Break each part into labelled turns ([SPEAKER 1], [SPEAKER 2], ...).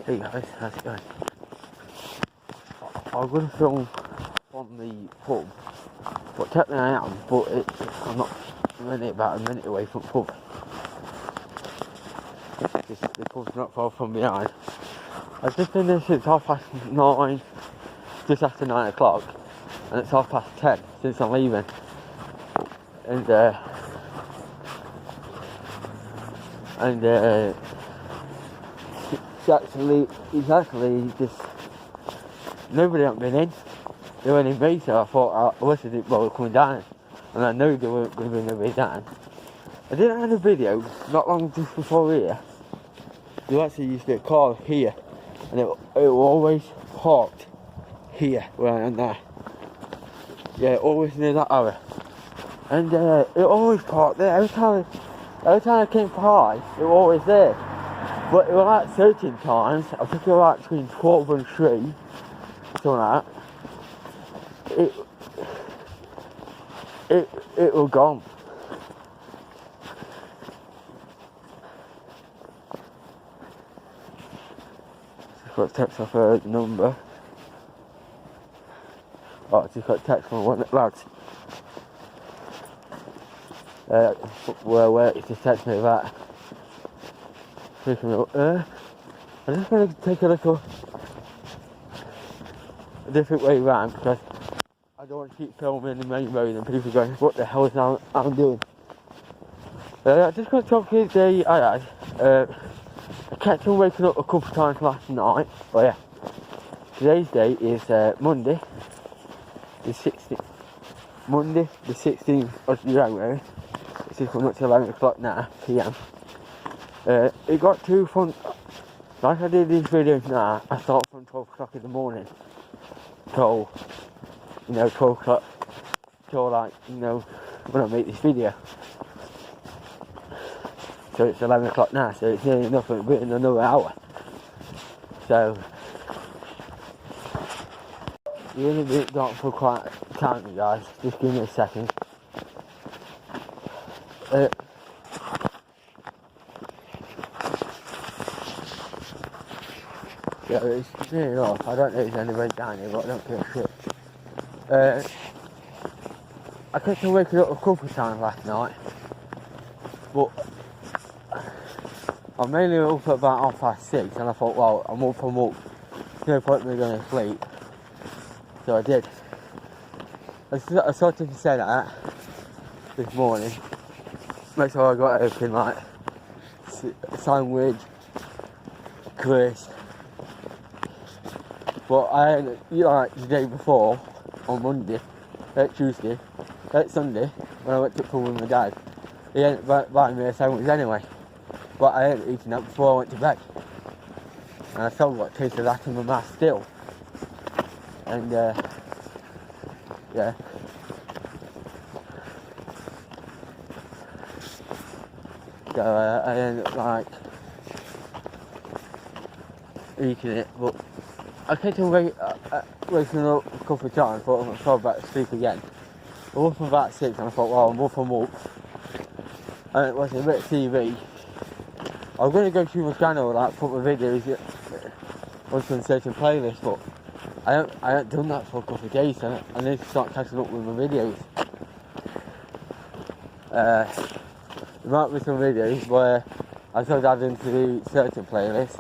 [SPEAKER 1] Hey guys, how's it going? I'm going to film from the pub, but technically I am, but I'm not about a minute away from the pub. The pub's not far from behind. I've just been there since 9:30, just after 9 o'clock, and it's 10:30 since I'm leaving. And it's actually just nobody hadn't been in. They weren't in me, so I thought I wish I didn't bother coming down, and I knew there weren't going to be nobody down. I did have a video not long just before here. There actually used to be a car here, and it was always parked here where I am now. Yeah, always near that area. And it always parked there. Every time I came by, it was always there. But it was at certain times, I think it was between 12 and 3, something like that. It was gone. Just got a text off her number. Oh, I just got a text from one of the lads. Where he just texted me that. I'm just going to take a different way around because I don't want to keep filming the main road and people going, what the hell is I'm doing? I just got to talk to you the day I had. I kept on waking up a couple of times last night. Oh yeah. Today's date is Monday the 16th. Monday the 16th of January. It's just coming up to 11 o'clock now, PM. It got too fun. Like I did these videos now, I start from 12 o'clock in the morning till, 12 o'clock, till when I make this video. So it's 11 o'clock now, so it's nearly enough of it in another hour. So, you're going to be dark for quite a time, guys. Just give me a second. Yeah, it's nearly off. I don't know if there's anybody down here, but I don't feel shit. I kept on waking up a couple of times last night, but I mainly up at about 6:30, and I thought, well, I'm up. There's no point in me going to sleep. So I did. I started to say that this morning. Make sure I got everything like sandwich, crisp. But the day before, on Sunday, when I went to pool with my dad, he ended up buying me a sandwich anyway. But I hadn't eaten that before I went to bed. And I still got a taste of that in my mouth still. And, yeah. So I ended up eating it, but I kept on waking up a couple of times, but I'm probably about to sleep again. I was up about 6 and I thought, well, I'm up. And it was a bit of TV. I was going to go through my channel, put my videos onto a certain playlist, but I haven't done that for a couple of days, so I need to start catching up with my videos. There might be some videos where I could add into certain playlists,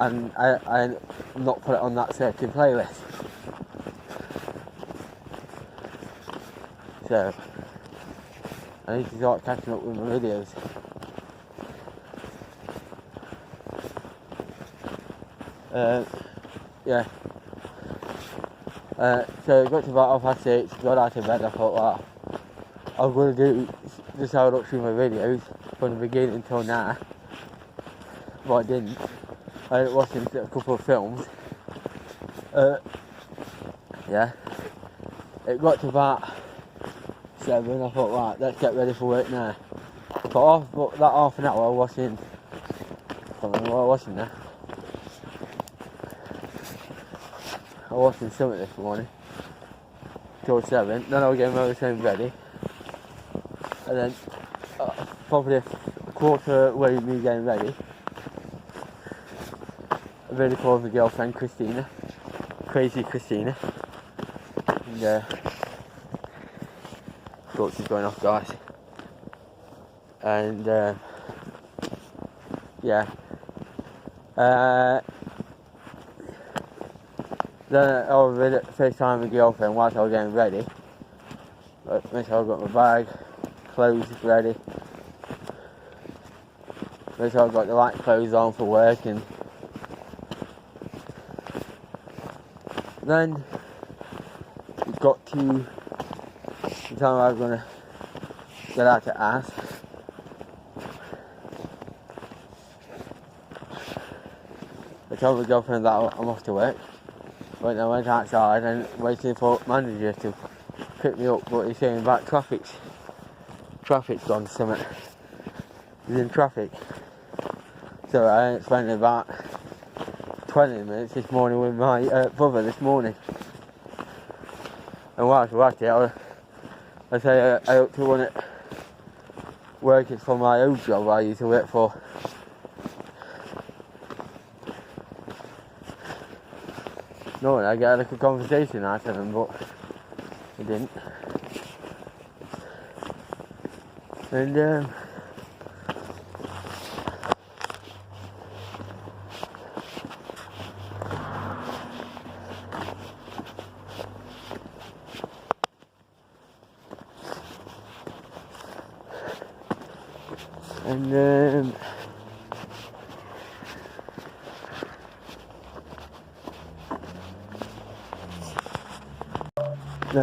[SPEAKER 1] and I not put it on that certain playlist. So I need to start catching up with my videos. Yeah. So I got to about 6:30, got out of bed. I thought, well, I'm going to do just how I look through my videos from the beginning until now. But I didn't. I ended up watching a couple of films. Yeah. It got to about 7. I thought, right, let's get ready for work now. But that half an hour I was watching. I don't know what I was watching now. I was watching something this morning till 7. Then I was getting my everything ready. And then probably a quarter way me getting ready, a video call with my girlfriend Christina, crazy Christina, and thought she's going off, guys, and yeah, then I was with FaceTime my girlfriend whilst I was getting ready. Make sure I got my bag, clothes ready. Make sure I got the right clothes on for work, and then we got to the time I was gonna get out to ask. I told my girlfriend that I'm off to work. But I went outside and waiting for manager to pick me up, but he's saying about traffic's gone to summit. He's in traffic. So I spent about 20 minutes this morning with my brother this morning. And whilst we're at it, I say I hope to run it working for my old job I used to work for. No, I got like a conversation out of him, but I didn't. And then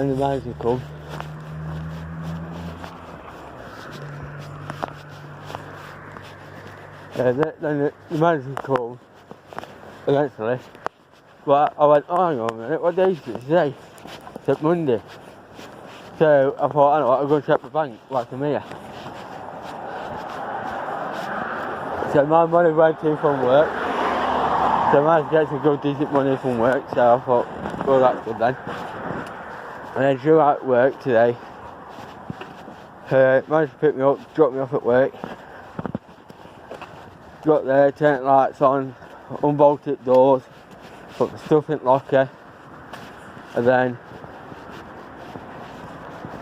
[SPEAKER 1] the manager come. Then the manager called eventually. But I went, oh, hang on a minute, what day is it today? It's Monday. So I thought, I know what, I'll go check the bank whilst I'm here. So my money went in from work. So I managed to get some good decent money from work, so I thought, well, that's good then. And then due at work today, managed to pick me up, drop me off at work. Got there, turned the lights on, unbolted doors, put the stuff in the locker, and then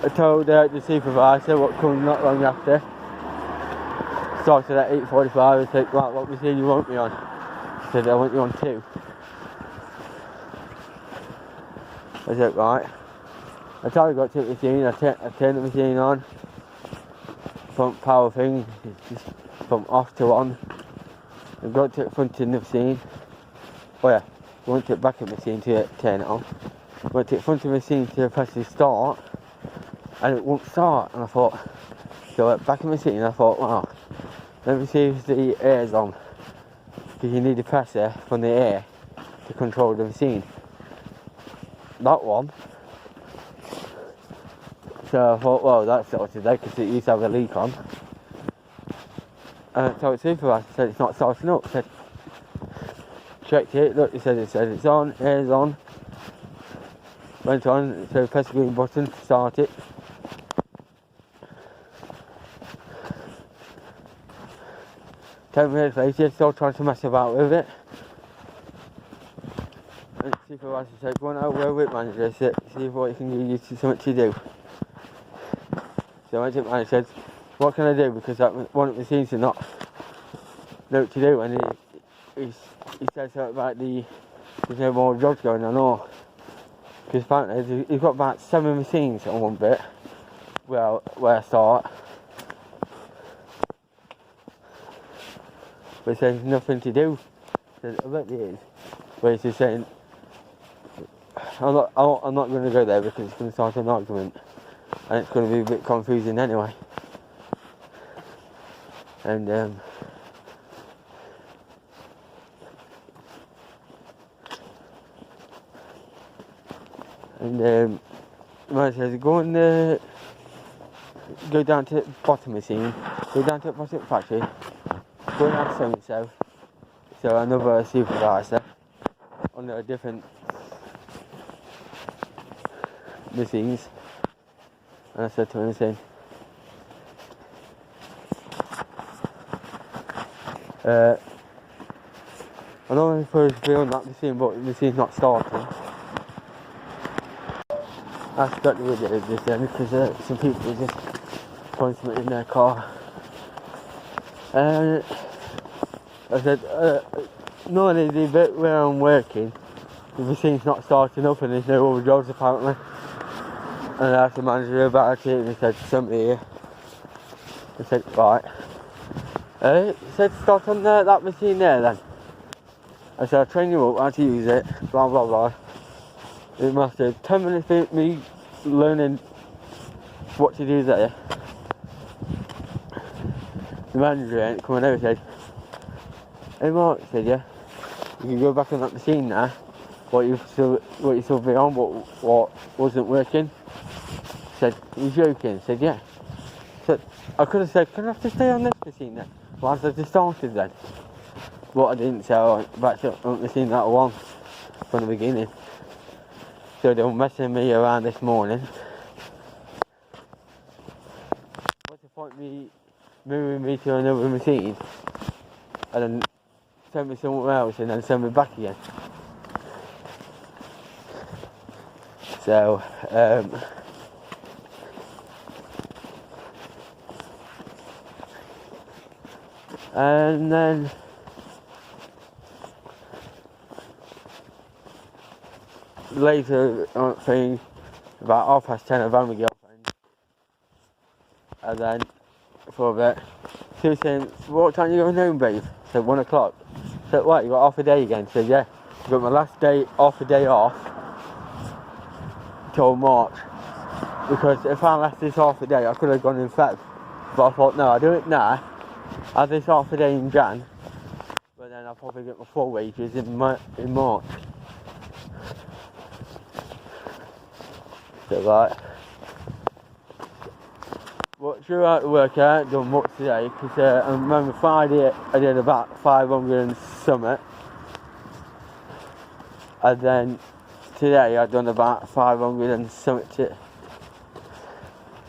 [SPEAKER 1] I told the supervisor what comes not long after. Started at 8:45 and said, right, what machine you want me on? I said, I want you on 2. I said, right. I told I got to the machine, I turned the machine on, front power thing, just from off to on. I got to the front of the machine. Oh yeah, I went to the back of the machine to turn it on. Went to the front of the machine to press the start, and it won't start. And I thought, so I went back of the machine and I thought, wow, let me see if the air's on. Because you need the pressure from the air to control the machine. That one. So I thought, well, that's sorted there because it used to have a leak on. And so the supervisor said it's not starting up. I said, checked it, look, it said it's on, air's on. Went on, so press the green button to start it. Ten minutes later, still trying to mess about with it. And the supervisor said, go on over with manager, see what you can do, you see something to do. So I went to the manager and said, what can I do? Because that one of the machines is not know what to do, and he said something about there's no more jobs going on, or because apparently he's got about 7 machines on one bit where I start, but there's nothing to do. So I bet there is, but he's just saying I'm not going to go there because it's going to start an argument and it's going to be a bit confusing anyway. And the man says, go down to the bottom machine, go down to the bottom factory, go down to so-and-so, so another supervisor on a different machines. And I said to him, I said, I know I'm supposed to be on that machine, but the machine's not starting. I forgot to do this then because some people are just putting something in their car. And I said, normally the bit where I'm working, the machine's not starting up and there's no other jobs apparently. And I asked the manager about it and he said, somebody here. I said, right. He said, start on that machine there then. I said, I'll train you up how to use it, blah blah blah. It must have 10 minutes of me learning what to do there. The manager ain't coming over and said, hey Mark, said, yeah, you can go back on that machine now. What you still be on, what wasn't working. Said, you joking? Said, yeah. Said, I could have said, can I have to stay on this machine then? Whilst I just started then. But I didn't, so I went back to the machine that I want from the beginning. So they were messing me around this morning. What's the point of me moving me to another machine and then send me somewhere else and then send me back again? So, and then later on thing, about 10:30 I rang my girlfriend, and then for a bit she was saying, what time are you going home, babe? I said 1 o'clock. I said, what, you got half a day again? She said, yeah, I got my last day, half a day off till March, because if I left this half a day I could have gone in Feb, but I thought no, I'll do it now, have this half a day in Jan, but then I'll probably get my full wages in March. So right, but throughout the work I haven't done much today, because I remember Friday I did about 500 and something, and then today I've done about 500 and something,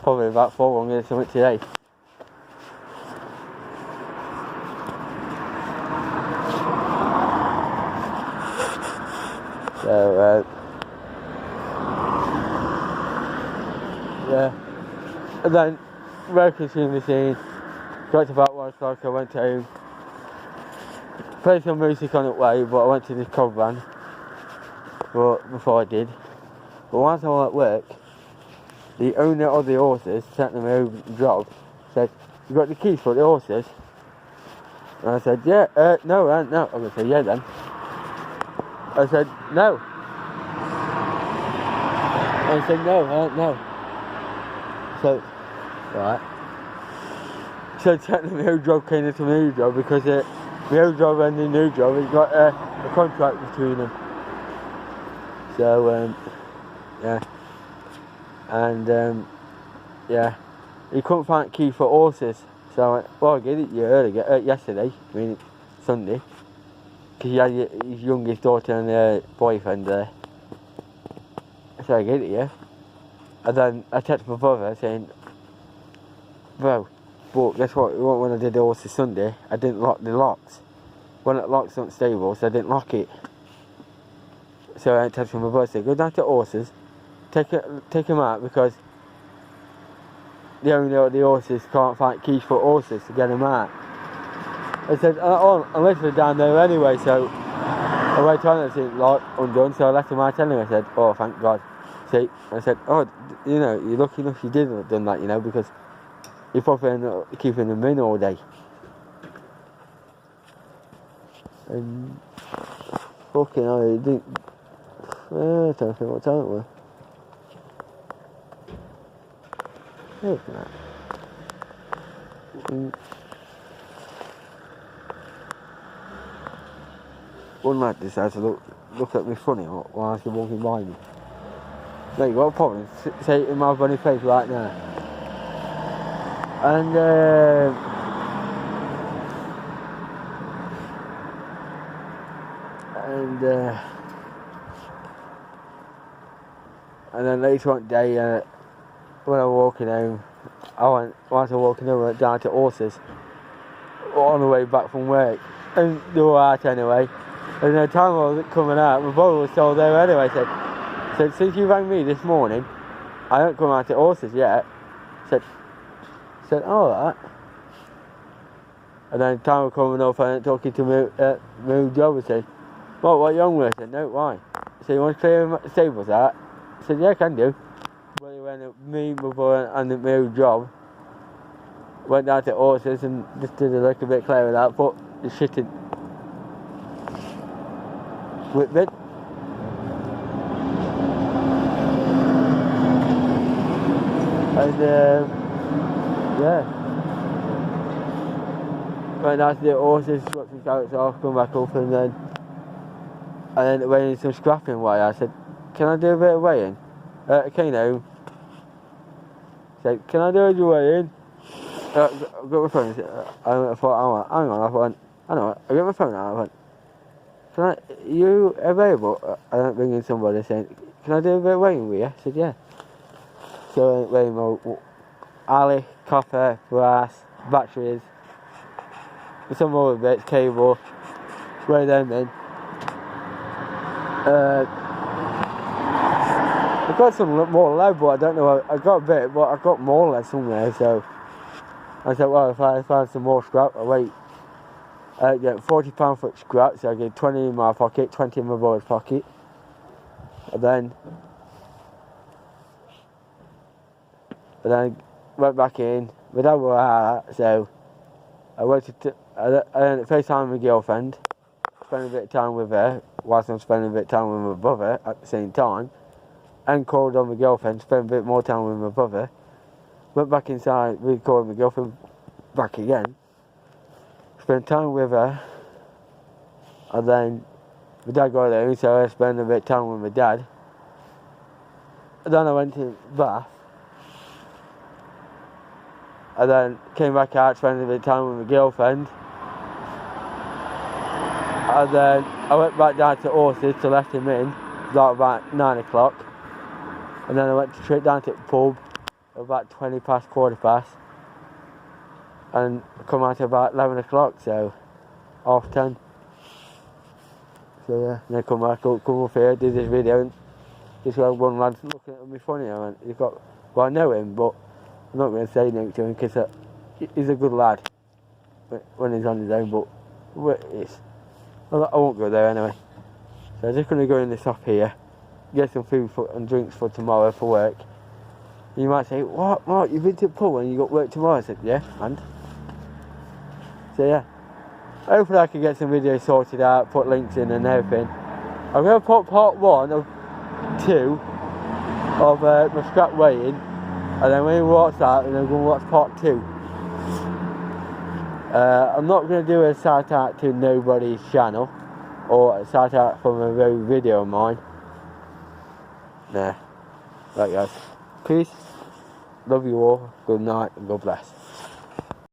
[SPEAKER 1] probably about 400 and something today. So, yeah. And then, working through the machine, got to about 1 o'clock, I went home, played some music on the way, but I went to the cover van before I did. But once I was at work, the owner of the horses, sent them over the job, said, you got the keys for the horses? And I said, yeah, no. I'm going to say, yeah then. I said, no. I said, no. So, right. So technically my old job came into my new job because my old job and the new job has got a contract between them. So, yeah. And, yeah. He couldn't find a key for horses. So I went, well, I get it yesterday, I mean Sunday. Because he had his youngest daughter and her boyfriend there. So I get it, yeah. And then I texted my brother saying, bro, but guess what, when I did the horses Sunday, I didn't lock the locks. When the locks weren't stable, so I didn't lock it. So I texted my brother saying, go down to horses, take them out, because the owner of the horses can't find keys for horses to get them out. I said, oh, unless they're down there anyway, so I went on and said, like, undone, so I left them out anyway. I said, oh, thank God. See, I said, oh, you know, you're lucky enough you didn't have done that, you know, because you probably end up keeping them in all day. And fucking hell, I didn't. I don't think what time it was. Look at that. One lad decides to look at me funny while he's walking by me. No, you got a problem? Say it in my funny face right now. And then later on day, when I was walking home, whilst I was walking home, I went down to horses on the way back from work, and they were out anyway. And the time I was coming out, my brother was still there anyway. Said, since you rang me this morning, I don't come out to horses yet. Said, all right. And then time was coming up and talking to my job and said, what you on with? I said, no, why? So you want to clear the stables out? I said, yeah, I can do. But when me, my brother and my old job went down to horses and just did a little bit clear of that, put the shit in with it. And yeah. Went down to the horses, swapped some carrots off, come back up and then it went in some scrapping way. I said, can I do a bit of weighing? Came home. Said, can I do a weighing? I got my phone. I thought, hang on. I thought, I know. I got my phone out. I went, are you available? I don't bring in somebody saying, can I do a bit of weighing with you? I said, yeah. So I went weighing alley, copper, brass, batteries, some other bits, cable, weigh them in. I got some more lead, but I don't know. I got a bit, but I got more lead somewhere. So I said, well, if I find some more scrap, I get £40 for scrap. So I get 20 in my pocket, 20 in my brother's pocket, and then went back in. My dad was out, so I went to FaceTime my girlfriend, spent a bit of time with her, whilst I'm spending a bit of time with my brother at the same time, and called on my girlfriend, spent a bit more time with my brother, went back inside, recalled my girlfriend back again, spent time with her, and then my dad got home, so I spent a bit of time with my dad, and then I went to the bath, and then came back out, spent a bit of time with my girlfriend, and then I went back down to horses to let him in, like about 9 o'clock, and then I went straight down to the pub, about 20 past, quarter past, and come out about 11 o'clock, so 10:30. So yeah, and then come up here, did this video, and just had one lad looking at me funny. I went, well, I know him, but I'm not going to say anything to him because he's a good lad when he's on his own, but I won't go there anyway. So I'm just going to go in the shop here, get some food and drinks for tomorrow for work. You might say, what, Mark, you've been to the pub and you got work tomorrow? I said, yeah, and? So yeah, hopefully I can get some videos sorted out, put links in and everything. I'm going to put part 1 of 2 of my scrap weighing, and then when you watch that, then I'm going to watch part 2. I'm not going to do a shout out to nobody's channel, or a shout out from a very video of mine. Nah. Right guys. Peace. Love you all. Good night and God bless.